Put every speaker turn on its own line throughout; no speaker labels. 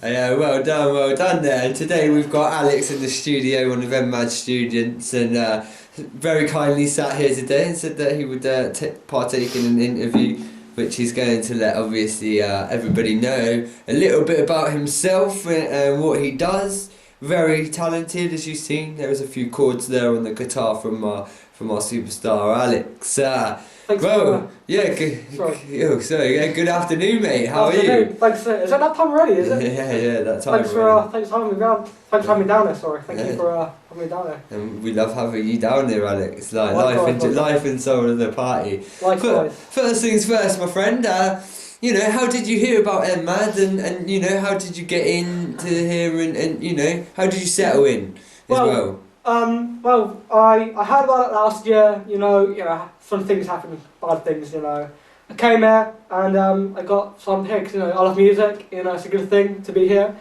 Yeah, well done there. And today we've got Alex in the studio, one of MMAD students, and very kindly sat here today and said that he would partake in an interview, which he's going to let obviously everybody know a little bit about himself and what he does. Very talented, as you've seen. There was a few chords there on the guitar from our superstar Alex.
Thanks
Good afternoon, mate. How are you?
Thanks. Is that time already? Is it?
Yeah, that time.
Thanks for having me down. Thanks for having me down there. Sorry. Thank you for having me down there.
And we love having you down there, Alex. Like life and soul of the party.
Likewise.
First things first, my friend. How did you hear about MMAD and how did you get into here and how did you settle in as well?
I heard about it last year. Some things happened, bad things. I came here and I got some here because I love music. It's a good thing to be here,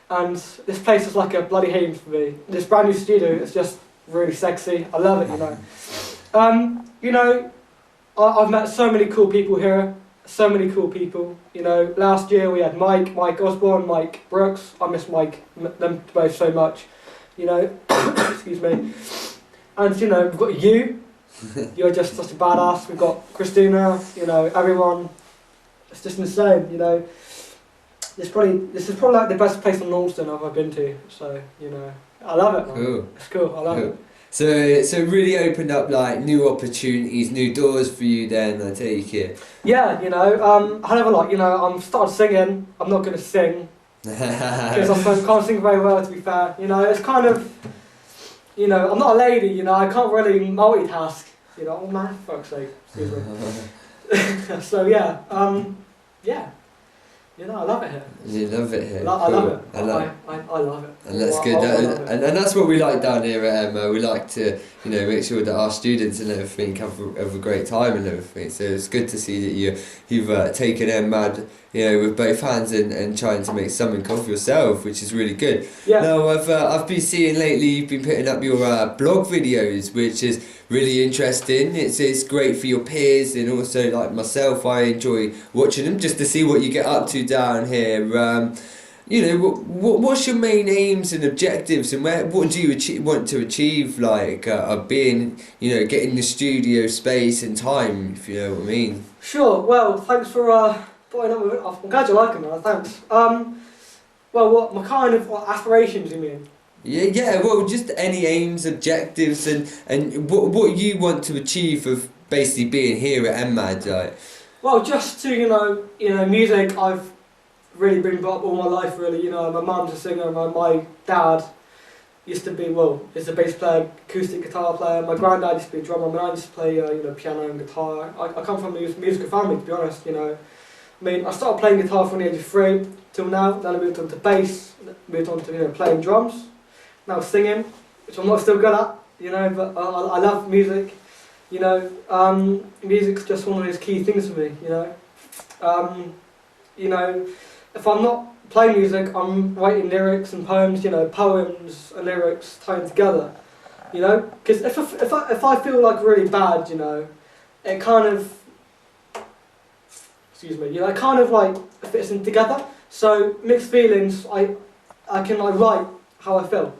and this place is like a bloody haven for me. This brand new studio is just really sexy. I love it. I've met so many cool people here. So many cool people. Last year we had Mike Osborne, Mike Brooks. I miss them both so much. Excuse me. And we've got you. You're just such a badass. We've got Christina. Everyone. It's just insane. This is probably like the best place in Northstowe I've ever been to. So I love it, man.
Cool.
It's cool. I love it.
So it really opened up like new opportunities, new doors for you then, I take it.
Yeah, however, I'm started singing. I'm not going to sing because I can't sing very well, to be fair. It's kind of, I'm not a lady, I can't really multitask. Oh man, for fuck's sake, excuse me. So yeah, I love it here.
You love it here.
I love it. I love it.
And that's good. And that's what we like down here at Emma. We like to, make sure that our students and everything have a great time and everything. So it's good to see that you've taken MMAD, with both hands and trying to make something of yourself, which is really good.
Yeah.
Now I've been seeing lately you've been putting up your blog videos, which is really interesting. It's great for your peers and also like myself. I enjoy watching them just to see what you get up to down here. What's your main aims and objectives, and what do you want to achieve? Like being, getting the studio space and time, if you know what I mean.
Sure. Well, thanks for putting up with it. I'm glad you like them, man. Thanks. What my kind of aspirations you mean?
Yeah. Well, just any aims, objectives, and what you want to achieve of basically being here at MMAD, like.
Well, just to music. I've really been brought up all my life. Really, my mum's a singer. My dad used to be is a bass player, acoustic guitar player. My granddad used to be a drummer. My nan used to play piano and guitar. I come from a musical family, to be honest. I started playing guitar from the age of 3 till now. Then I moved on to bass, moved on to playing drums. Now singing, which I'm not still good at, but I love music. Music's just one of those key things for me. If I'm not playing music, I'm writing lyrics and poems. Poems and lyrics tied together. Because if I feel like really bad, it kind of. Excuse me. It kind of like fits in together. So mixed feelings. I can write how I feel.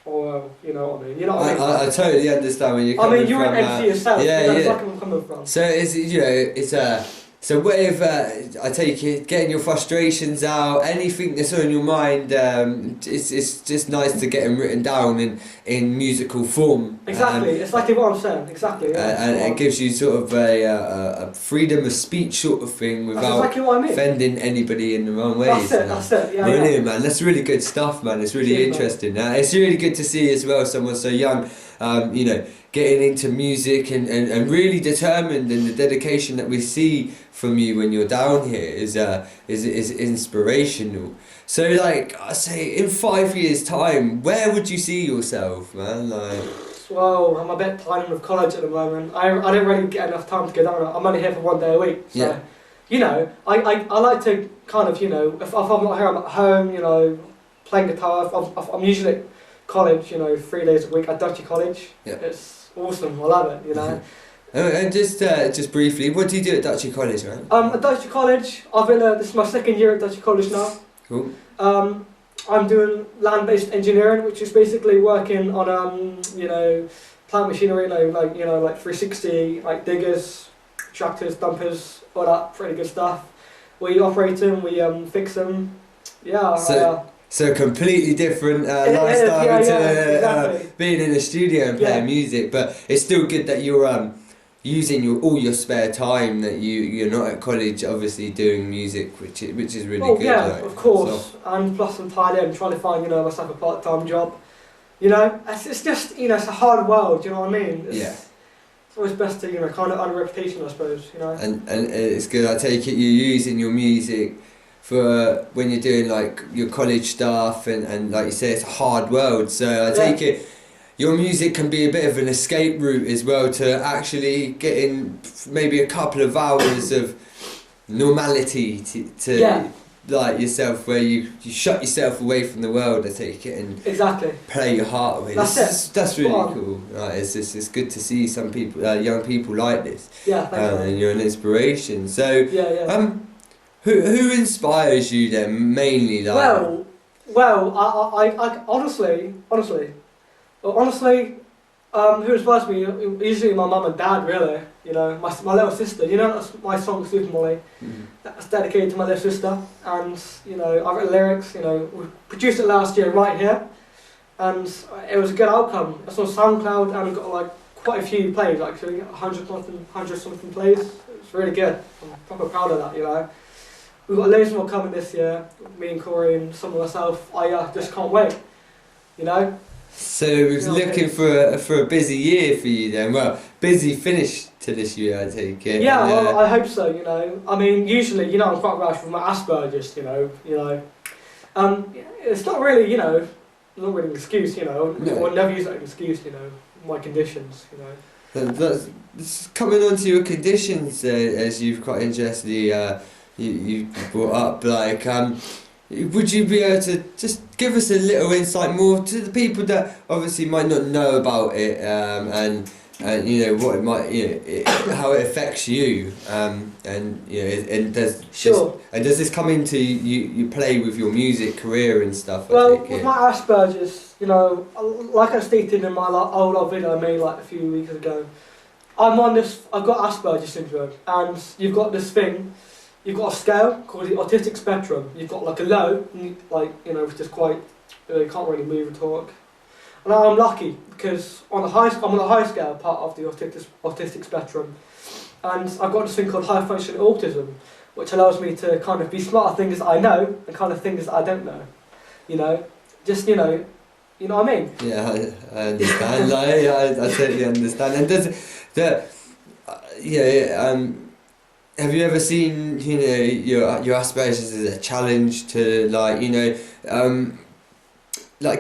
Or you know what I mean.
I totally understand where you're coming from.
You're an MC yourself. That's where I'm coming from.
So it's a way of I take it getting your frustrations out, anything that's on your mind. It's just nice to get them written down in musical form.
Exactly, it's like what I'm saying. Exactly. Yeah,
and it gives you sort of a freedom of speech sort of thing without offending anybody in the wrong ways.
That's it. Yeah.
Brilliant, man. That's really good stuff, man. It's really interesting. It's really good to see as well someone so young, getting into music and really determined, and the dedication that we see from you when you're down here is inspirational. So like I say, in 5 years' time, where would you see yourself, man?
Well, I'm a bit behind with college at the moment. I don't really get enough time to go down. I'm only here for 1 day a week. So, I like to kind of, if I'm not here, I'm at home, playing guitar. I'm usually at college, 3 days a week at Dutchy College.
Yeah.
It's awesome. I love it,
And just briefly, what do you do at Dutchy College, right?
At Dutchy College, this is my second year at Dutchy College now.
Cool.
I'm doing land-based engineering, which is basically working on plant machinery, like 360, like diggers, tractors, dumpers, all that pretty good stuff. We operate them, we fix them. Yeah.
So completely different
It
lifestyle
is,
to
exactly.
being in a studio and playing music, but it's still good that you're using all your spare time, that you're not at college obviously doing music, which is really good.
Yeah,
like,
of course. And plus I'm tied in, trying to find myself a part-time job. It's just it's a hard world. You know what I mean? It's always best to kind of earn a reputation, I suppose.
And it's good. I take it you're using your music for when you're doing like your college stuff, and like you say, it's a hard world. So I take it your music can be a bit of an escape route as well, to actually get in maybe a couple of hours of normality to like yourself, where you shut yourself away from the world, I take it, and play your heart away. That's really cool. Like, it's good to see some people, young people like this.
Yeah, thank you.
And you're an inspiration. So who inspires you then mainly? Like,
I honestly, who inspires me? Usually my mum and dad, really. My little sister. That's my song Super Molly. That's dedicated to my little sister, and I wrote lyrics. We produced it last year right here, and it was a good outcome. It's on SoundCloud and got like quite a few plays, like 100 something plays. It's really good. I'm proper proud of that. We've got loads more coming this year. Me and Corey and some of myself. I just can't wait.
So we're looking for a busy year for you then. Well, busy finish to this year, I take it.
Yeah, well, I hope so. I mean, usually, I'm quite rash with my Asperger's. It's not really, not really an excuse. I'll never use that as an excuse. My conditions.
That's coming on to your conditions, as you've quite interestingly you brought up. Like, would you be able to just give us a little insight more to the people that obviously might not know about it, and what it might, how it affects you, and does this come into you play with your music career and stuff?
Well, with my Asperger's, like I stated in my old video I made like a few weeks ago, I've got Asperger's syndrome, and you've got this thing. You've got a scale called the autistic spectrum. You've got like a low, which is quite, you can't really move and talk. And I'm lucky because I'm on the high scale part of the autistic spectrum, and I've got this thing called high functioning autism, which allows me to kind of be smart at things that I know and kind of things that I don't know. You know what I mean?
Yeah, I understand. I totally understand. And have you ever seen, your Asperger's as a challenge to like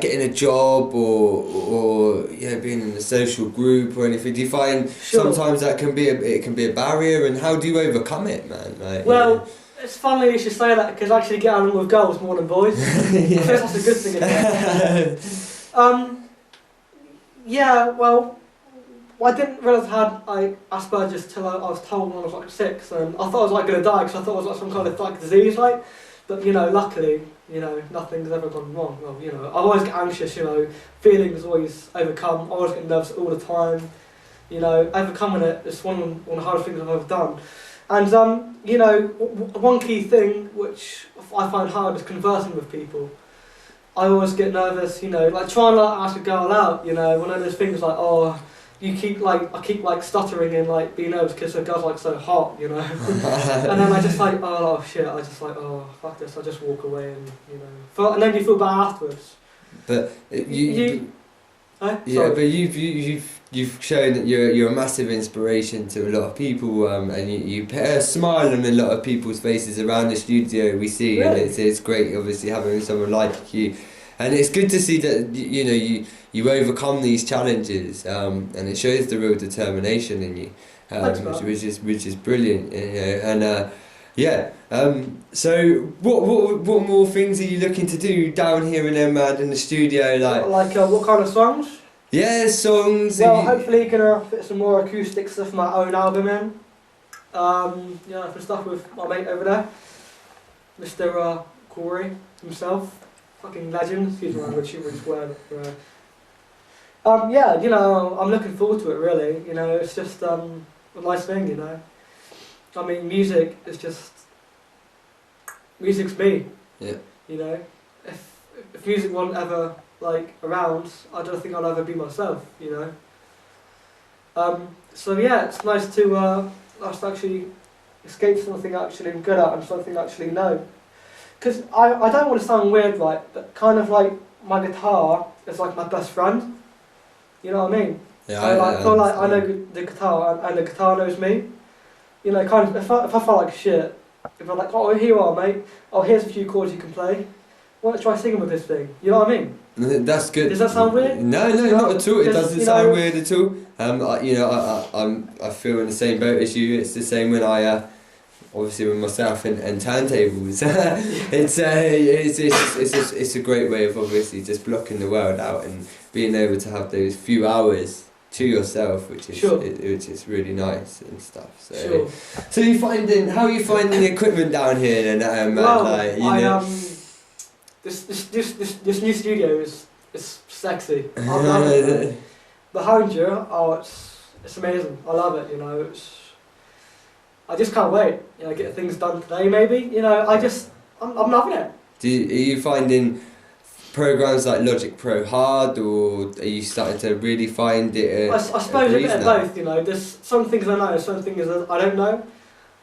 getting a job or being in a social group or anything? Do you find sometimes that can be a barrier, and how do you overcome it, man?
It's funny you should say that, because I actually get on with girls more than boys. I think that's a good thing. I didn't realise I had Asperger's till I was told when I was like 6, and I thought I was like going to die because I thought it was like some kind of like disease, but luckily, nothing's ever gone wrong. Well, I always get anxious, feelings always overcome. I always get nervous all the time. Overcoming it is one of the hardest things I've ever done. And one key thing which I find hard is conversing with people. I always get nervous, like trying to ask a girl out. One of those things like, I keep stuttering and like being nervous because the girl's like so hot, and then I just like, oh shit, I just like, oh fuck this, I just walk away and and then you feel bad afterwards.
But you've shown that you're a massive inspiration to a lot of people, and you put a smile on a lot of people's faces around the studio we see, and it's great obviously having someone like you. And it's good to see that you overcome these challenges, and it shows the real determination in you, which is brilliant. So what more things are you looking to do down here in Emmad in the studio?
Like what kind of songs?
Yeah, songs.
Well, hopefully gonna fit some more acoustic stuff from my own album in. Yeah, some stuff with my mate over there, Mr. Corey himself, fucking legend. Excuse my language, shouldn't really swear. But, yeah, you know, I'm looking forward to it. Really, you know, it's just a nice thing. You know, I mean, music is just music's me.
Yeah.
You know, if music wasn't ever like around, I don't think I'll ever be myself. You know. So yeah, it's nice to actually escape something actually I'm good at and something I actually know. Because I don't want to sound weird, right, but kind of like my guitar is like my best friend. You know what I mean?
Yeah,
So I feel like I know the guitar and the guitar knows me. You know, kind of, if I felt like shit, if I'm like, oh, here you are, mate, oh, here's a few chords you can play, why don't you try singing with this thing? You know what I mean?
That's good.
Does that sound weird?
No, not at all. It doesn't
you
sound
know,
weird at all. You know, I feel in the same boat as you. It's the same when I obviously with myself and turntables. It's a great way of obviously just blocking the world out and being able to have those few hours to yourself, which is which is really nice and stuff. So, so how are you finding the equipment down here then?
Well,
like, you know?
This new studio is sexy. I love it. Behind you, oh, it's amazing. I love it. You know, I just can't wait. You know, get things done today. Maybe. You know, I'm loving it.
Are you finding programs like Logic Pro hard, or are you starting to really find it?
I suppose a bit of both. You know, there's some things I know, some things that I don't know.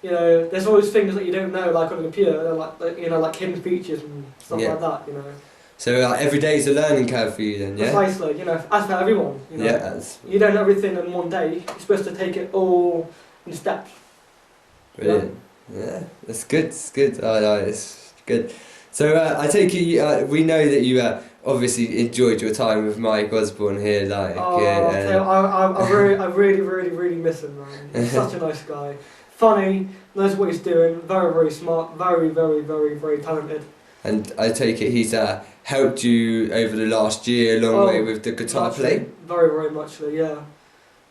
You know, there's always things that you don't know, like on a computer, like you know, like hidden features and stuff like that. You know.
So every day is a learning curve for you then, yeah?
Precisely, you know, as for everyone. You know,
yeah.
You don't know everything in one day. You're supposed to take it all in steps.
Brilliant. Yeah, that's good. It's good. It's good. So I take it we know that you obviously enjoyed your time with Mike Osborne here, like.
I really miss him, man. He's such a nice guy. Funny, knows what he's doing. Very, very smart. Very talented.
And I take it he's helped you over the last year a long way with the guitar playing?
Very much so, yeah.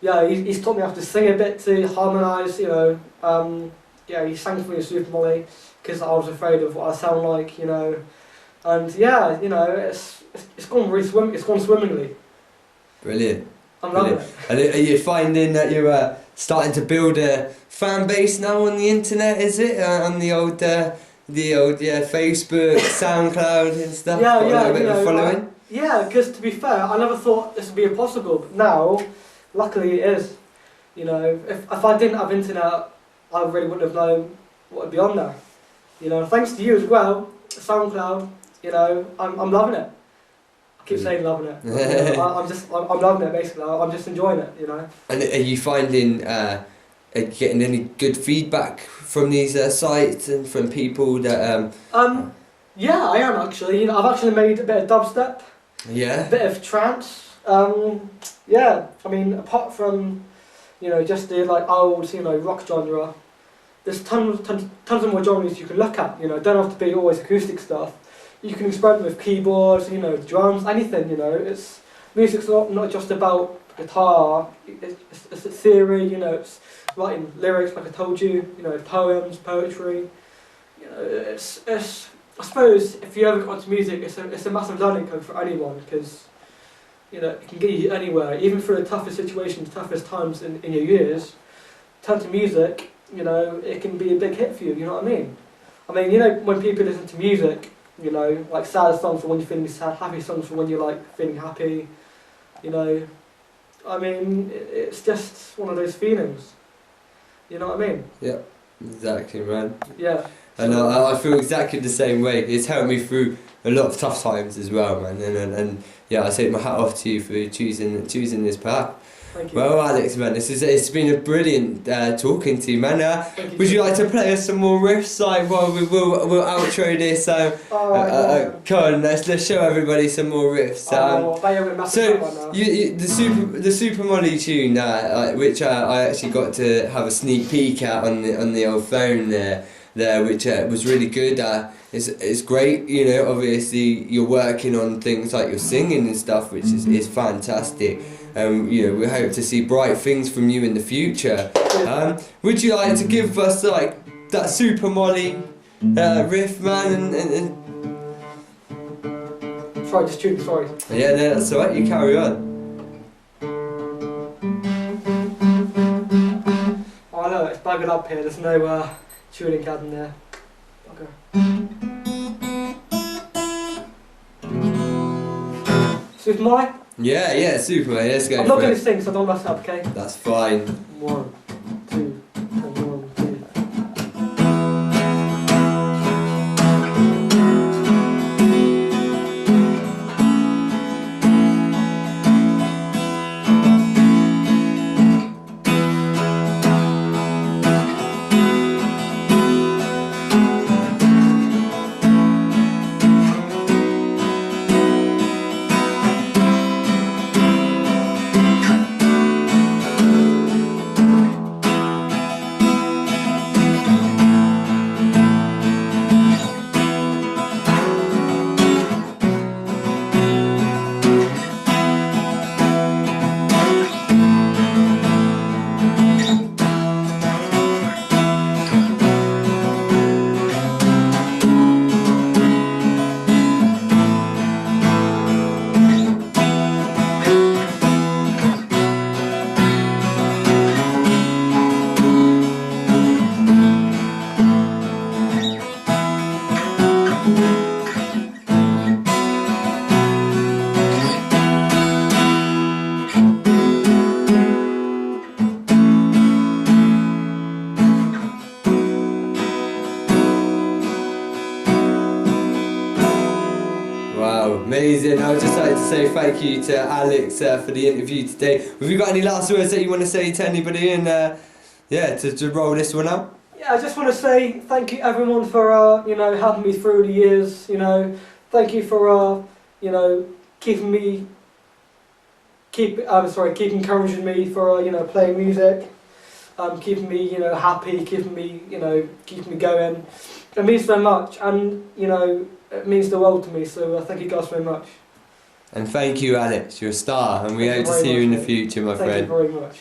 Yeah, he's taught me how to sing a bit, to harmonise, you know. Yeah, he sang for me at Super Molly because I was afraid of what I sound like, you know. And yeah, you know, it's gone it's gone swimmingly.
Brilliant.
I'm loving it.
And are you finding that you're starting to build a fan base now on the internet, is it? On the old Facebook, SoundCloud and stuff?
Yeah,
got a little bit of a following?
Yeah, because to be fair, I never thought this would be impossible, but now, luckily it is. You know, if I didn't have internet, I really wouldn't have known what would be on there. You know, thanks to you as well, SoundCloud, you know, I'm loving it. I keep saying loving it. You know, I'm loving it basically, I'm just enjoying it, you know. And
are you finding, getting any good feedback from these sites and from people that...
Yeah, I am actually. You know, I've actually made a bit of dubstep.
Yeah. A
bit of trance. Yeah, I mean, apart from, you know, just the like old, you know, rock genre, there's tons of more genres you can look at. You know, don't have to be always acoustic stuff. You can experiment with keyboards, you know, drums, anything. You know, music's not just about guitar. It's a theory. You know, it's writing lyrics, like I told you. You know, poems, poetry. You know, it's I suppose if you ever got into music, it's a massive learning curve for anyone, because you know it can get you anywhere, even through the toughest situations, toughest times in your years. Turn to music, you know, it can be a big hit for you. You know what I mean? I mean, you know, when people listen to music, you know, like sad songs for when you're feeling sad, happy songs for when you're like feeling happy. You know, I mean, it's just one of those feelings. You know what I mean?
Yeah, exactly, man.
Yeah.
And I feel exactly the same way. It's helped me through a lot of tough times as well, man. And yeah, I take my hat off to you for choosing this path.
Thank you.
Well, Alex, man, it's been a brilliant talking to you, man. Would you like to play us some more riffs? Like, well, we'll outro this. Come on, let's show everybody some more riffs. The Super Molly tune, which I actually got to have a sneak peek at on the old phone there. there, which was really good. It's great, you know. Obviously, you're working on things like your singing and stuff, which is fantastic. You know, we hope to see bright things from you in the future. Would you like to give us like that Super Molly riff, man? And
Sorry, just tune. Sorry.
yeah, no, that's alright. You carry on.
Oh, I know it's buggered up here. There's no tuning pad in there. Okay. Super Molly?
Yeah, Super Molly. Let's go.
I'm not
for
going
it.
to sing, so don't mess up, okay?
That's fine.
1, 2, and 1, 2.
Wow, amazing. I would just like to say thank you to Alex for the interview today. Have you got any last words that you want to say to anybody and to roll this one out?
Yeah, I just want to say thank you everyone for you know, helping me through the years. You know, thank you for you know, keep encouraging me for you know, playing music, keeping me, you know, happy, keeping me going. It means so much, and you know, it means the world to me. So thank you guys very much.
And thank you, Alex. You're a star, and we
Thank you
hope to
very
see you
much,
in the
mate.
future, my
Thank
friend.
you very much.